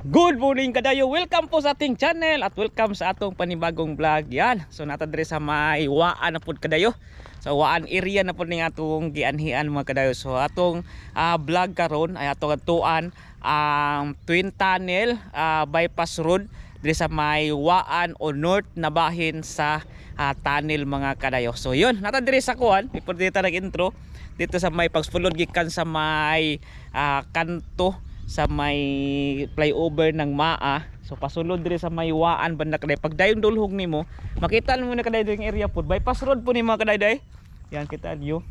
Good morning kadayo, welcome po sa ating channel at welcome sa atong panibagong vlog. Yan, so natadre sa may Waan na po kadayo. So Waan area na po ning atong gianhian mga kadayo. So atong vlog karon ay atong atuan ang Twin Tunnel bypass road dire sa may Waan o north na bahin sa tunnel mga kadayo. So yun, natadre sa kuan, before dito nag-intro dito sa may pagsulod gikan sa may kanto sa may flyover ng Maa. So pasulod dire sa may Waan banda kaday. Pag dayon dulhog nimo, makita mo na kaday yung area pod. Bypass road po ni mga kaday. Yan kita niyo.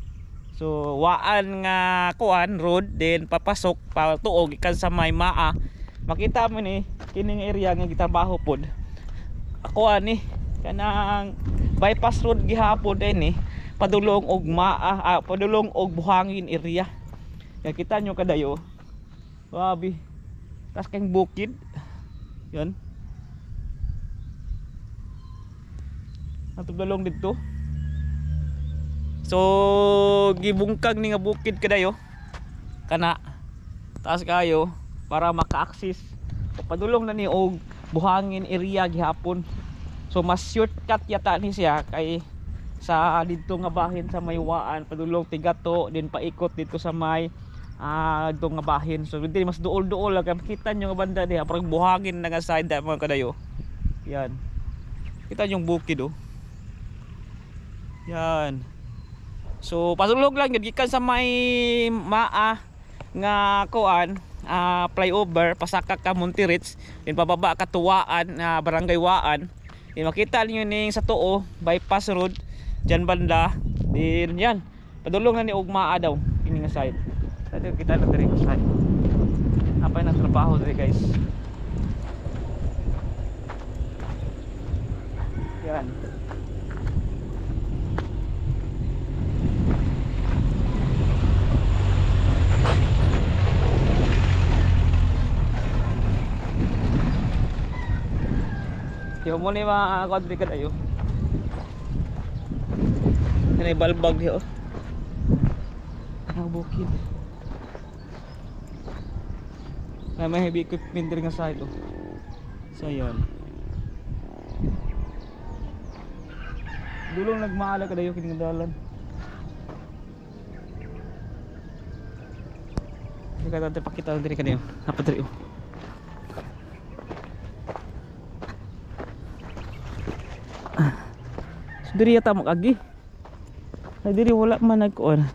So Waan nga kuan road then papasok pa tuog ikan sa may Maa. Makita mo ni kining area nga gitrabaho pod. Ako ani kanang bypass road gihapon din padulong og Maa, padulong og Buhangin area. Kaya kita nyo kadayo. Grabe. Tas kang bukid. Yan. Natugdalong dito. So gibungkag ni nga bukid kadayo. Kana taas kayo para maka-access. Padulong na ni og Buhangin area gihapon. So mas shortcut yata ni siya kay sa dito nga bahin sa may Waan, padulong Tigato, din paikot dito sa may dito nga bahin. So hindi mas duol-duol lang kita nyo nga banda diha parang Buhangin na nga side mga kadayo. Yan. Kita yung bukid Yan. So pasulog lang yun gikan sa may Maa nga kuan flyover pasaka ka Monterich, din pababa ka Tuwaan barangay Waan. Din makita niyo ning sa tuo bypass road diyan banda. Din yan. Padulong na ni og Maa daw ini nga side. Dito kita na diri sa apa na trabaho diri guys. Yan. Yo mo ni mga kadri kadayo. Ini balbag yo. Ang bukid. May heavy equipment din nga side So yun. Dulong nagmaala kadayo kining dalan. Ika tante pakita diri kadayo. Apa diri So diri yata makagi. Ay diri wala man nagkuan.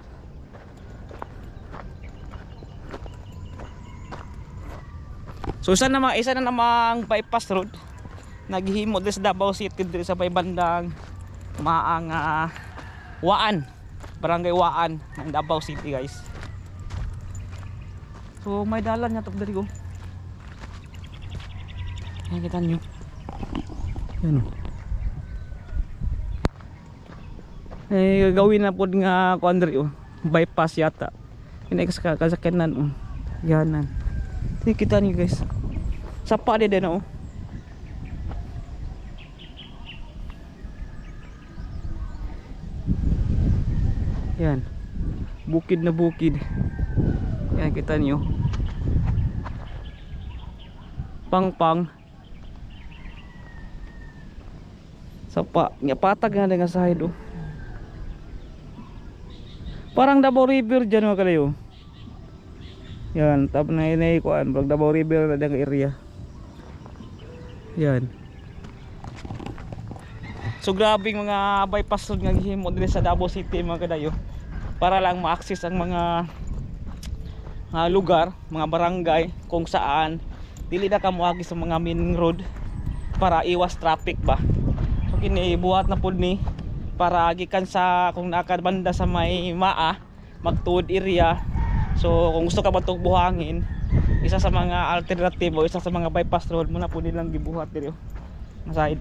So isa na namang bypass road naghihimo din sa Davao City diri sa may bandang Maang Waan, barangay Waan ng Davao City guys. So may dalan nga to diri Ayan kita nyo. Yan gagawin na pod nga kuan diri bypass yata. Ini kasakanan Yanan. Kita nyo guys. Sapa din Yan. Bukid na bukid. Yan kita nyo. Pang sapa. Patag nga nga side Parang Davao River dyan mga kalayo. Yan, tap na inay kuan, pag Davao River na dang area. Yan. So grabing mga bypass road nga gihimo diri sa Davao City mga kadayo. Para lang ma-access ang mga lugar, mga barangay kung saan dili na ka moagi sa mga main road para iwas traffic ba. So kini buhat na pud ni para gikan sa kung nakabanda sa may Maa, magtuod area. So kung gusto ka matug Buhangin, isa sa mga alternative o isa sa mga bypass road mo na po nilang gibuhat dito na side.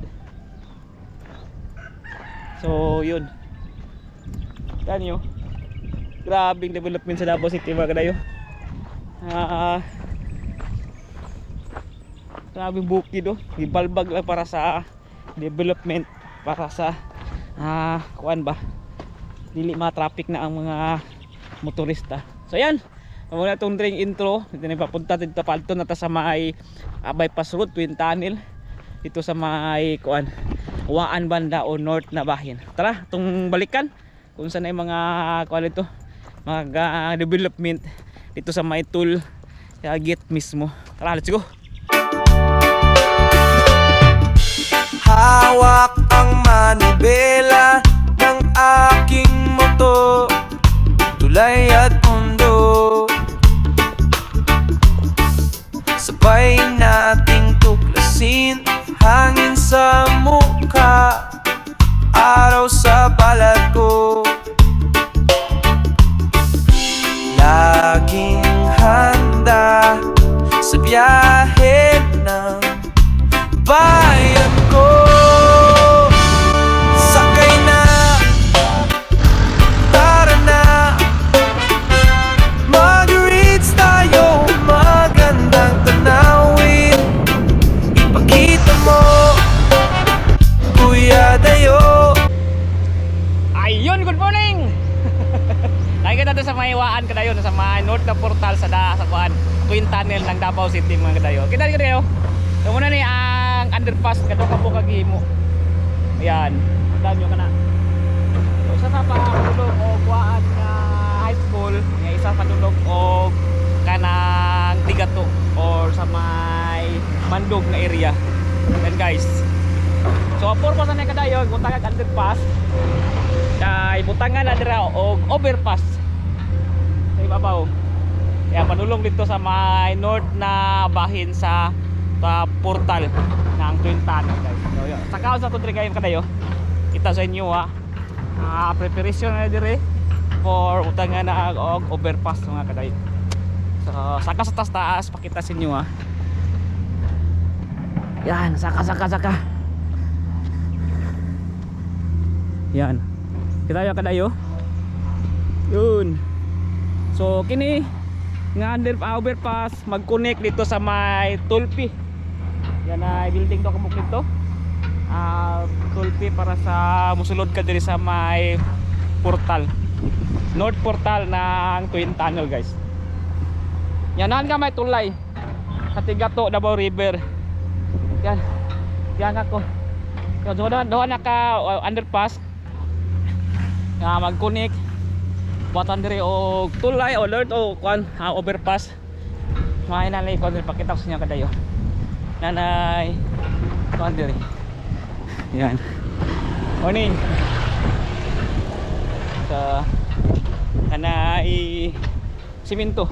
So yun. Kanyo. Grabing development sa Davao City mga kadayo. Grabing bukid gibalbag lang para sa development, para sa kuan ba dili ma traffic na ang mga motorista. So yan, Muna itong drink intro. Dito na papunta dito palto na ta sa may bypass road, Twin Tunnel. Dito sa may kuan Waan banda o north na bahin. Tara, itong balikan kung saan ay mga kuan ito, mga development dito sa may tool gate mismo. Tara, let's go. Hawak ang manibela ng aking motor, tulay at mundo. Sabay nating tuklasin, hangin sa mukha, araw sa balat ko. Laging handa sa biyahe ng bayan ko. Sakay na, tara na, mag-reach tayo, magandang tanawin. Ipakita mo, Kuya Dayo. Ayun, good morning. Nakikita doon sa may Waan kadayo, sa may north na portal sa kuan Twin Tunnel ng Davao City mga kadayo. Kita kayo. So muna ni ang underpass kadto ka po kaghimo. Ayan, tandaan nyo ka na. So isa sa padulog og Waan nga high school, nga isa padulog og kanang Tigato or sa may Mandog na area. And guys, so purpose na kadayo butangan underpass kay butangan na dira og overpass sa ibabaw. Kaya padulong dito sa may north na bahin sa portal ng Twin Tunnel guys. So yun, saka sa tudri kayo kadayo. Kita sa inyo preparation na dire for utangan na og overpass mga kadayo. So saka sa taas pakita sa inyo Yan, saka. Yan. Kita yo kadayo. Yun. So kini nga overpass mag-connect dito sa may Tulpi. Yan ay building to kumuk dito. Tulpi para sa musulod ka diri sa may portal. North portal ng Twin Tunnel guys. Yanan ka may tulay sa Tigato, Davao River. Yan. Yan ako. So doon naka underpass. Mag-connect buatan diri og tulay o lord o kuan overpass. May nanay ko diri pakita ko sa inyo kadayo. Nanay kuan diri. Yan. Morning. Sa nanay simento.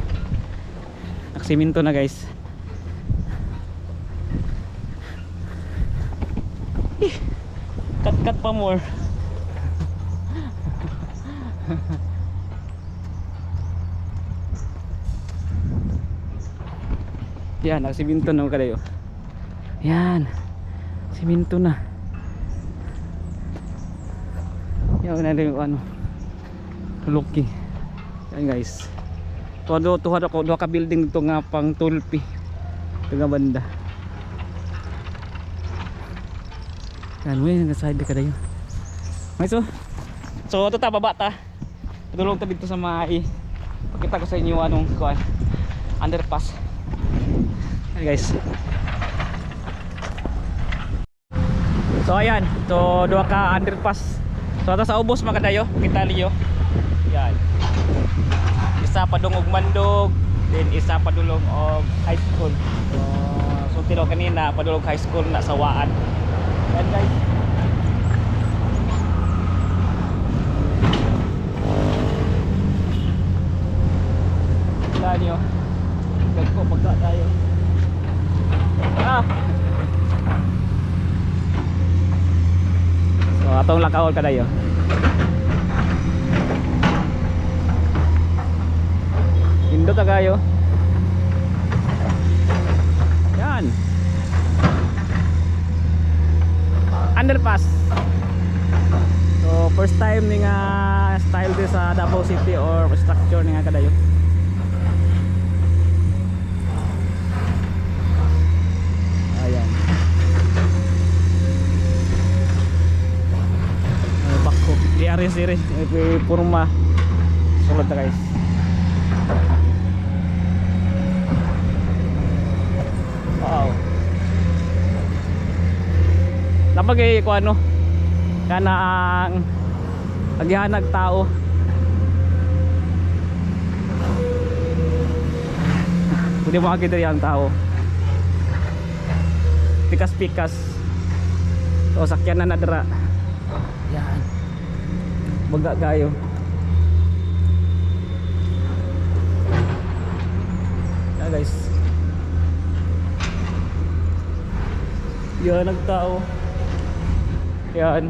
Nagsimento na guys. Cut pa more. Yan, nagsiminto na kadayo. Yan. Siminto na. Yan na rin ano. Looking. Yan guys. Tuhad ako duha ka building dito nga pang Tulpi. Ito nga banda. Yan, may nag-side kadayo. May so ito ta baba ta. Padulong ta dito sa may pakita ko sa inyo anong kuan underpass. Hey guys. So ayan, so duha ka underpass. So ata sa ubos makadayo, kita liyo. Yan. Isa padung og Mandog, then isa padulong og high school. So tilo kanina padulong high school na sa Waan. Yan guys. Kita niyo. Gagko pagka tayo. So atong lakaw kadayo. Indo ta kayo. Yan. Underpass. So first time ni nga style din sa Davao City or structure ni nga kadayo. Ayan. Di aris purma sulod ta guys. Napagay ko ano kanang agyanag tao. Hindi mo makita yung tao. Pikas-pikas. So sakyan na nadra. Yan. Baga kayo. Yan guys. Yan nagtao. Yan.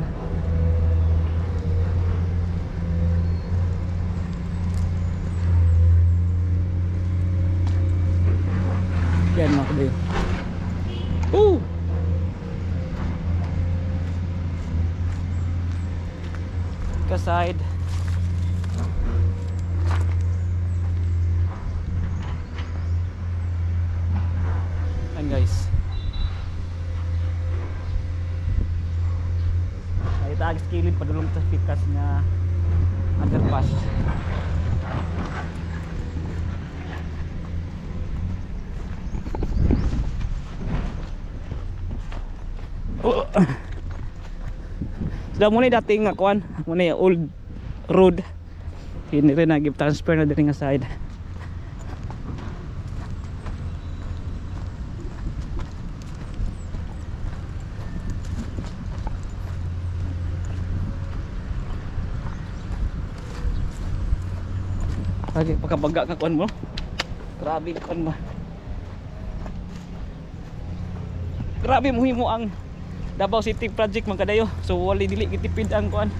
Yan mga kabayo. Kaside. Yan guys. Ay taagis kilid padulong sa pikas nga underpass. Sudah muna dating nga kuan, muna yung old road. Hindi rin nag-give transfer na din nga side. Lagi pagkabaga ka kuan mo. Grabe kuan ba. Grabe mo himo ang Davao City project man kadayo. So wali dili gitipid ang kuan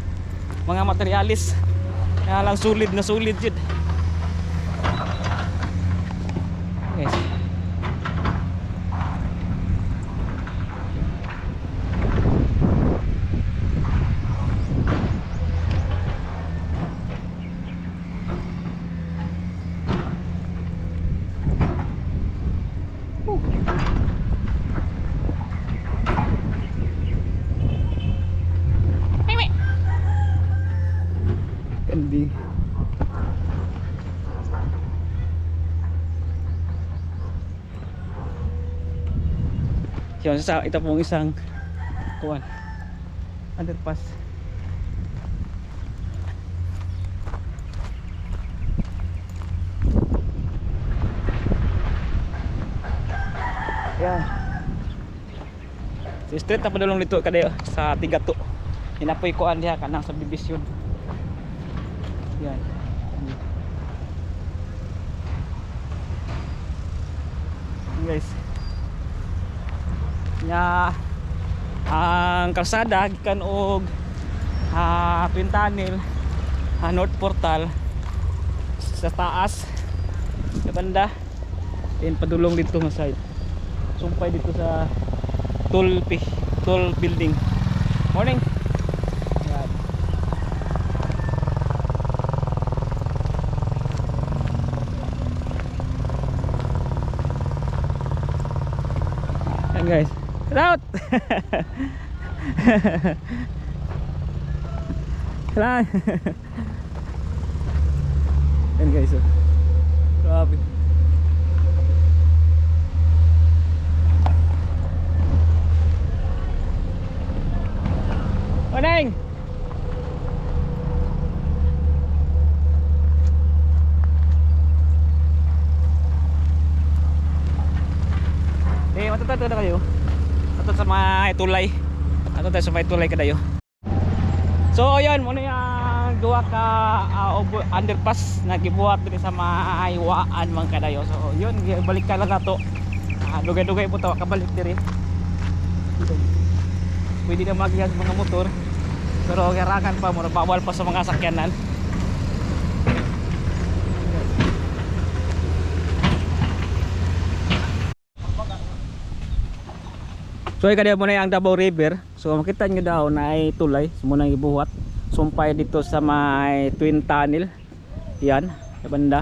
mga materialis. Kaya lang solid na solid jud. Yes. Hindi. Yun, ito pong isang kuwan underpass. Yan. Si street na padulong dito kadayo sa Tigato. Hinapoy kuan diha kanang subdivision. Yan. Guys. Nya ang kalsada gikan og Twin Tunnel, North Portal sa taas sa banda. Then padulong dito nga side. Sumpay dito sa toll building. Morning. Yan. Yan guys. Route. Kailangan. Yan guys. Oh. Grabe. Morning. Matututo na kayo. Ato sa may tulay. Ato tayo sa may tulay kadayo. So ayan, muna yung duwa ka underpass na gibuhat din sa maiwaan man kadayo. So yun, balik ka lang nato. Dugay-dugay po tawa kabalik diri. Pwede na magyag mga motor. Pero kailangan pa muna bawal pa sa mga sakyanan. So kaya mo na ang Davao River. So makita nyo daw na ay tulay. So muna ibuhat. Sumpay dito sa may Twin Tunnel. Yan, sa banda.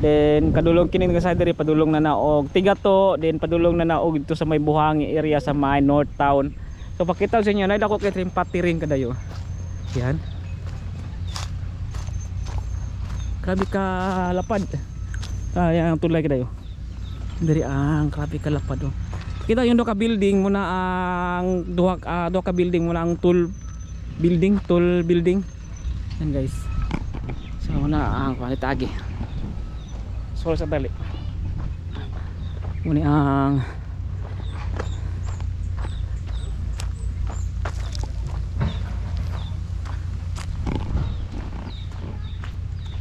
Then kadulong kini nga side diri padulong na naog Tigato, then padulong na naog dito sa may Buhangi area sa may North Town. So pakita sa inyo na dako kay trimpati rin kadayo. Yan. Grabe ka lapad. Yan ang tulay kadayo. Diri ang grabe ka lapad oh. Kita yung duha ka building muna ang duha ka building muna ang tool building. Yan guys. So muna ang kwalitagi. So sa dali. Muna ang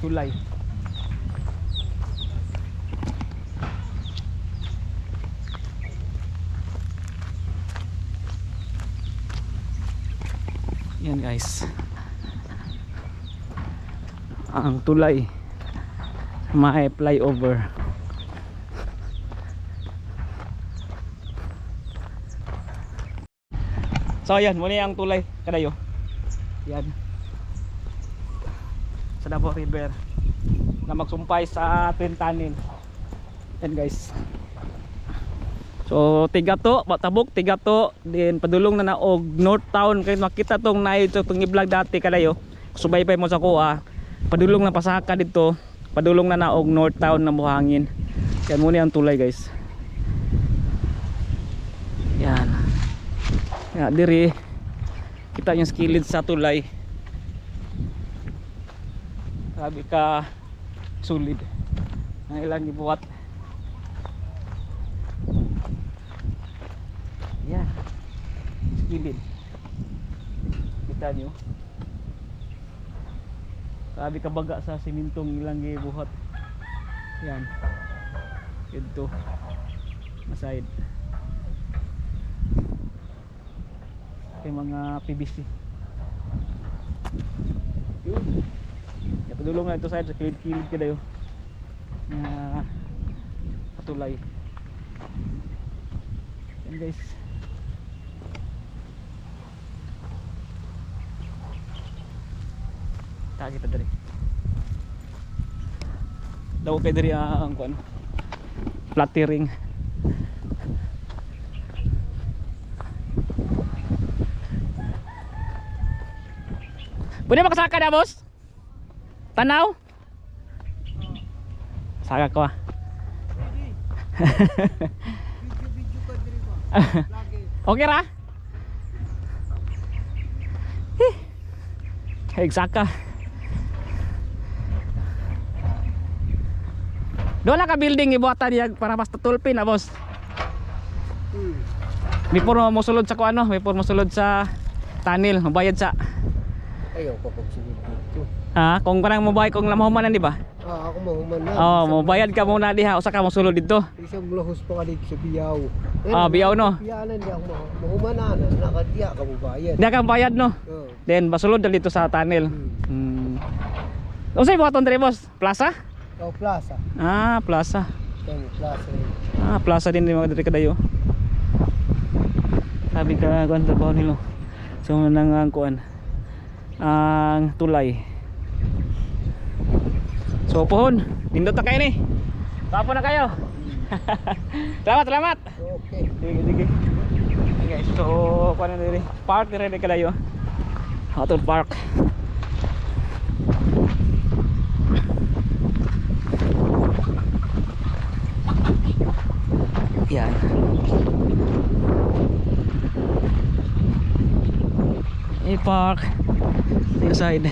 tulay. Yan guys, ang tulay may flyover. So yan, muna ang tulay kadayo. Yan sa Davao River na magsumpay sa Twin Tunnel. Yan guys. So tiga to, Tabuk tiga to, din padulong na og North Town kay makita tong naay tong i-vlog dati kadayo. Subaybay mo sa kuha. Padulong na pasaka dito, padulong na og North Town na buhangin. Yan muna ang tulay guys. Yan. Ya diri kita yung skilled sa tulay. Sabi ka solid. Ang ilang gibuhat. Yan. Skilled. Kita nyo. Sabi ka baga sa simintong ilang gibuhat. Yan. Ito. Maside. Kay mga PVC. Yun. Padulong na ito side sa kilid-kilid kada yun na patulay. Yan guys. Tagi kita dari daw kay dari ang kuan flattering. Pwede makasaka na boss? Tanaw? Saka ko ah. Okay ra? Saka. Doon lang ka building ibuhatan niya para basta tulpin ah boss. Before mo sulod sa kuano, before mo sulod sa tunnel, mabayad sa. Ayaw ko pag sunod dito. Kung parang mabayad kung lamahumanan di ba? Ako mahuman na. Mabayad ka muna diha usa ka mo sulod dito. Isang lahos pa ka dito sa Biyaw. Biyaw no. Biyanan di ako mahuman na. Nakadiya ka mo bayad. Di ka bayad no. Then basulod dito sa tunnel. Unsay buhaton diri boss? Plaza? Plaza. Plaza. Plaza. Plaza din mga diri kadayo. Sabi ka kuan trabaho nilo. So nang kuan ang tulay. So pohon, nindot na kayo ni. Tapo na kayo. Salamat. Okay. Sige. Okay, so kuan na diri. Park dire kadayo. Hotel Park. Yan. I-park inside.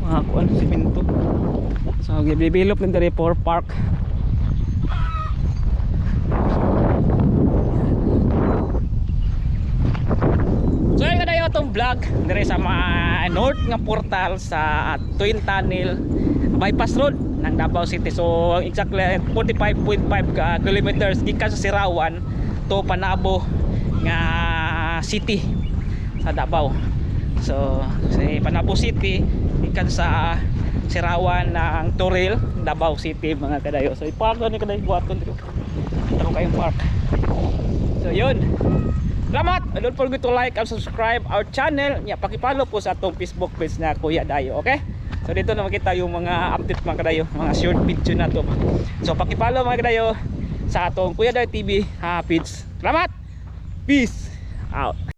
Mga kuan simento. So gibilop din diri for park. So ay kadayo atong vlog diri sa north nga portal sa Twin Tunnel bypass road ng Davao City. So exactly 45.5 kilometers gikan sa Sirawan to Panabo nga city sa Davao. So sa Panabo City ikan sa Sirawan ng Toril, Davao City mga kadayo. So i-park ni kadayo buhaton dito. Taro kayong park. So yun. Salamat. Don't forget to like and subscribe our channel. Paki-follow po sa atong Facebook page na Kuya Dayo, okay? So dito na makita yung mga update mga kadayo, mga short video na to. So paki-follow mga kadayo sa atong Kuya Dayo TV page. Salamat. Peace out.